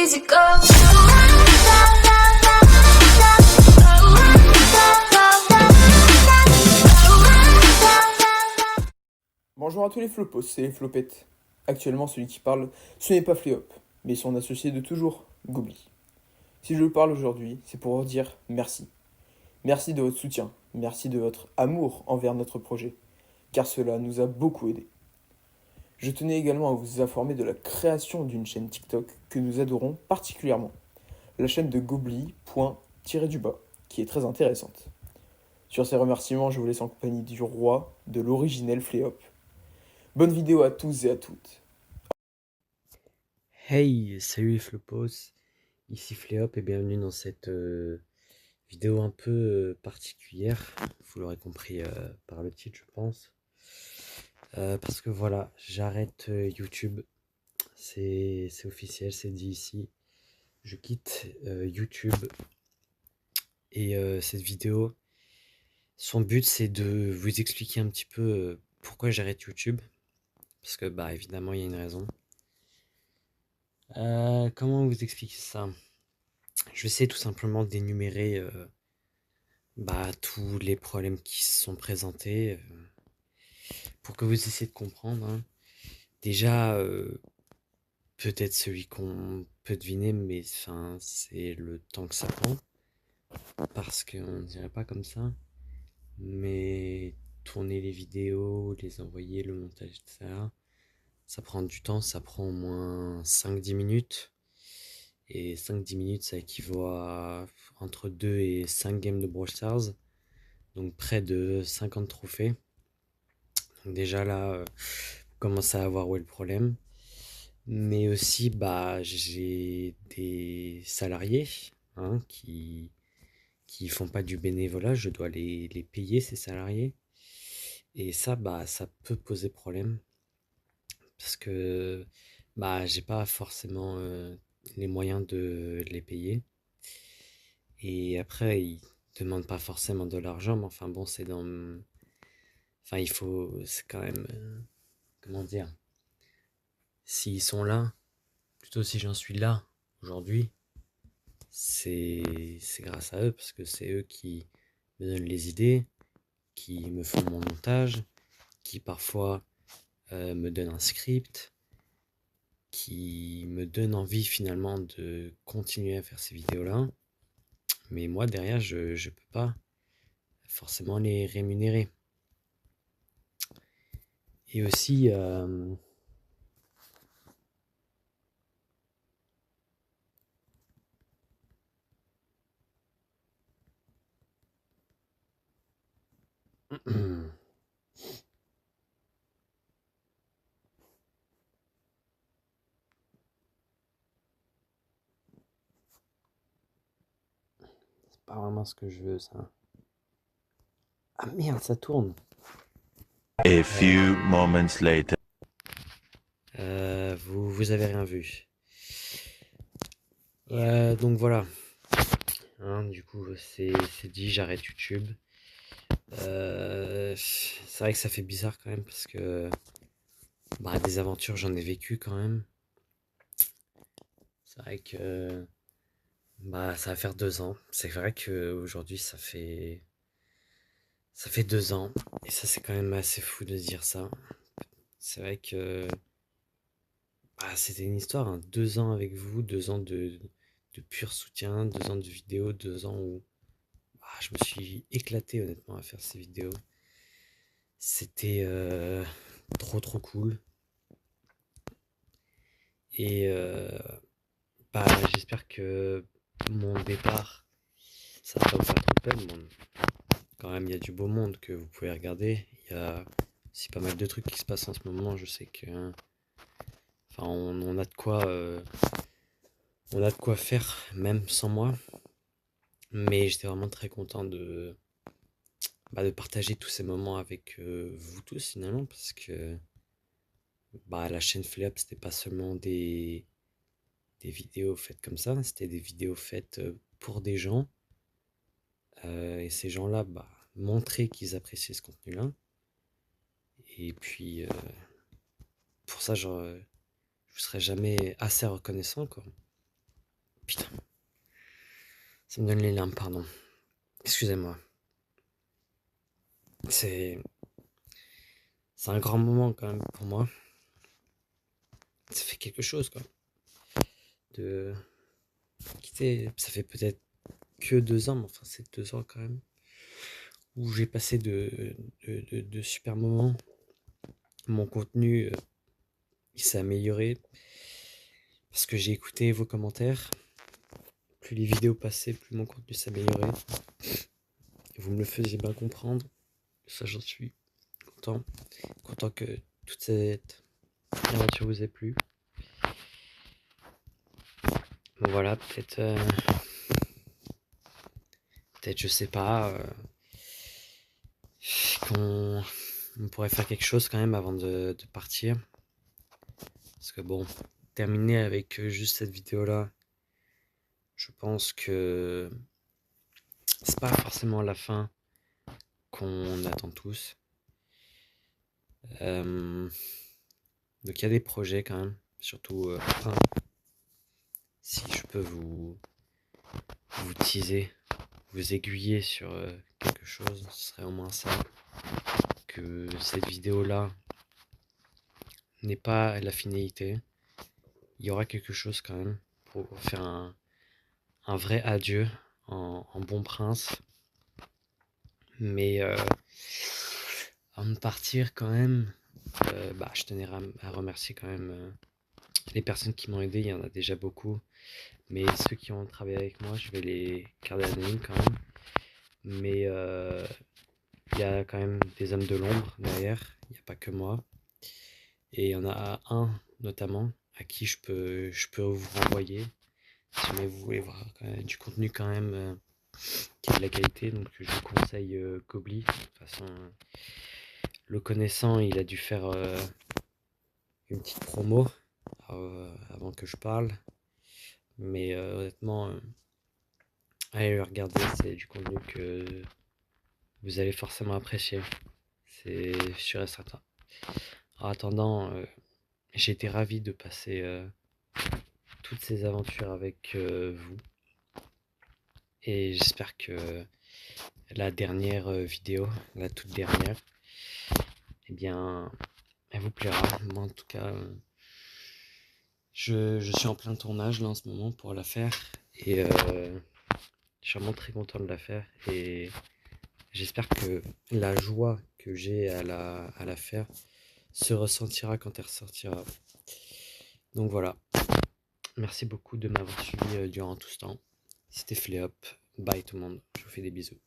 easy go. Bonjour à tous les flopos, c'est les flopettes. Actuellement, celui qui parle, ce n'est pas Fléop, mais son associé de toujours, Gobli. Si je vous parle aujourd'hui, c'est pour vous dire merci. Merci de votre soutien, merci de votre amour envers notre projet, car cela nous a beaucoup aidé. Je tenais également à vous informer de la création d'une chaîne TikTok que nous adorons particulièrement, la chaîne de Gobli, point-du-bas, qui est très intéressante. Sur ces remerciements, je vous laisse en compagnie du roi de l'originel Fléop. Bonne vidéo à tous et à toutes. Hey, salut les flopos, ici Fléop et bienvenue dans cette vidéo un peu particulière, vous l'aurez compris par le titre je pense, parce que voilà, j'arrête YouTube, c'est officiel, c'est dit ici, je quitte YouTube et cette vidéo, son but c'est de vous expliquer un petit peu pourquoi j'arrête YouTube, parce que bah évidemment il y a une raison. Comment vous expliquer ça? Je vais essayer tout simplement d'énumérer tous les problèmes qui se sont présentés pour que vous essayiez de comprendre, hein. Déjà, peut-être celui qu'on peut deviner, mais enfin, c'est le temps que ça prend, parce qu'on ne dirait pas comme ça, mais tourner les vidéos, les envoyer, le montage, etc., ça prend du temps, ça prend au moins 5-10 minutes. Et 5-10 minutes, ça équivaut à entre 2 et 5 games de Brawl Stars, donc près de 50 trophées. Donc déjà là, vous commencez à voir où est le problème. Mais aussi, j'ai des salariés, hein, qui font pas du bénévolat, je dois les payer, ces salariés. Et ça, ça peut poser problème, parce que j'ai pas forcément les moyens de les payer. Et après, ils demandent pas forcément de l'argent, mais enfin bon, c'est dans... Enfin, c'est quand même... comment dire? S'ils sont là, plutôt si j'en suis là aujourd'hui, c'est grâce à eux, parce que c'est eux qui me donnent les idées, qui me font mon montage, qui parfois me donnent un script, qui me donnent envie finalement de continuer à faire ces vidéos-là. Mais moi, derrière, je peux pas forcément les rémunérer. Et aussi, c'est pas vraiment ce que je veux, ça. Ah merde, ça tourne. A few moments later. Vous avez rien vu. Donc voilà. Hein, du coup, c'est dit, j'arrête YouTube. C'est vrai que ça fait bizarre quand même, parce que des aventures, j'en ai vécu quand même. C'est vrai que ça va faire 2 ans. C'est vrai qu'aujourd'hui, ça fait 2 ans. Et ça, c'est quand même assez fou de se dire ça. C'est vrai que c'était une histoire, hein. 2 ans avec vous, 2 ans de pur soutien, 2 ans de vidéos, 2 ans où je me suis éclaté honnêtement à faire ces vidéos. C'était trop trop cool. Et j'espère que mon départ, ça va pas vous faire trop de peine. Bon, quand même, il y a du beau monde que vous pouvez regarder. Il y a aussi pas mal de trucs qui se passent en ce moment. Je sais que, enfin, on a de quoi, on a de quoi faire, même sans moi. Mais j'étais vraiment très content de partager tous ces moments avec vous tous finalement, parce que la chaîne Flip, c'était pas seulement des vidéos faites comme ça, c'était des vidéos faites pour des gens. Et ces gens-là, montraient qu'ils appréciaient ce contenu-là. Et puis, pour ça, je vous serai jamais assez reconnaissant, quoi. Putain. Ça me donne les larmes, pardon. Excusez-moi. C'est un grand moment quand même pour moi. Ça fait quelque chose, quoi. De quitter. Ça fait peut-être que 2 ans, mais enfin, c'est 2 ans quand même. Où j'ai passé de super moments. Mon contenu, il s'est amélioré. Parce que j'ai écouté vos commentaires. Plus les vidéos passaient, plus mon contenu s'améliorait. Vous me le faisiez bien comprendre. Ça, j'en suis content. Content que toute cette aventure vous ait plu. Bon, voilà, peut-être, je sais pas, qu'on pourrait faire quelque chose quand même avant de partir. Parce que bon, terminer avec juste cette vidéo-là, je pense que c'est pas forcément la fin qu'on attend tous. Donc il y a des projets quand même, surtout un. Si je peux vous teaser, vous aiguiller sur quelque chose, ce serait au moins ça. Que cette vidéo-là n'est pas la finalité. Il y aura quelque chose quand même pour faire un vrai adieu en bon prince. Mais avant de partir quand même, je tenais à remercier quand même les personnes qui m'ont aidé. Il y en a déjà beaucoup. Mais ceux qui ont travaillé avec moi, je vais les garder anonymes quand même. Mais il y a quand même des hommes de l'ombre derrière. Il n'y a pas que moi. Et il y en a un notamment à qui je peux vous renvoyer. Si jamais vous voulez voir du contenu quand même qui a de la qualité. Donc je vous conseille Gobli. De toute façon, le connaissant, il a dû faire une petite promo avant que je parle. Mais honnêtement, allez le regarder, c'est du contenu que vous allez forcément apprécier. C'est sûr et certain. En attendant, j'ai été ravi de passer toutes ces aventures avec vous. Et j'espère que la dernière vidéo, la toute dernière, eh bien, elle vous plaira. Moi, en tout cas, je suis en plein tournage là en ce moment pour la faire. Et je suis vraiment très content de la faire. Et j'espère que la joie que j'ai à la faire se ressentira quand elle ressortira. Donc voilà. Merci beaucoup de m'avoir suivi durant tout ce temps. C'était Fléop. Bye tout le monde. Je vous fais des bisous.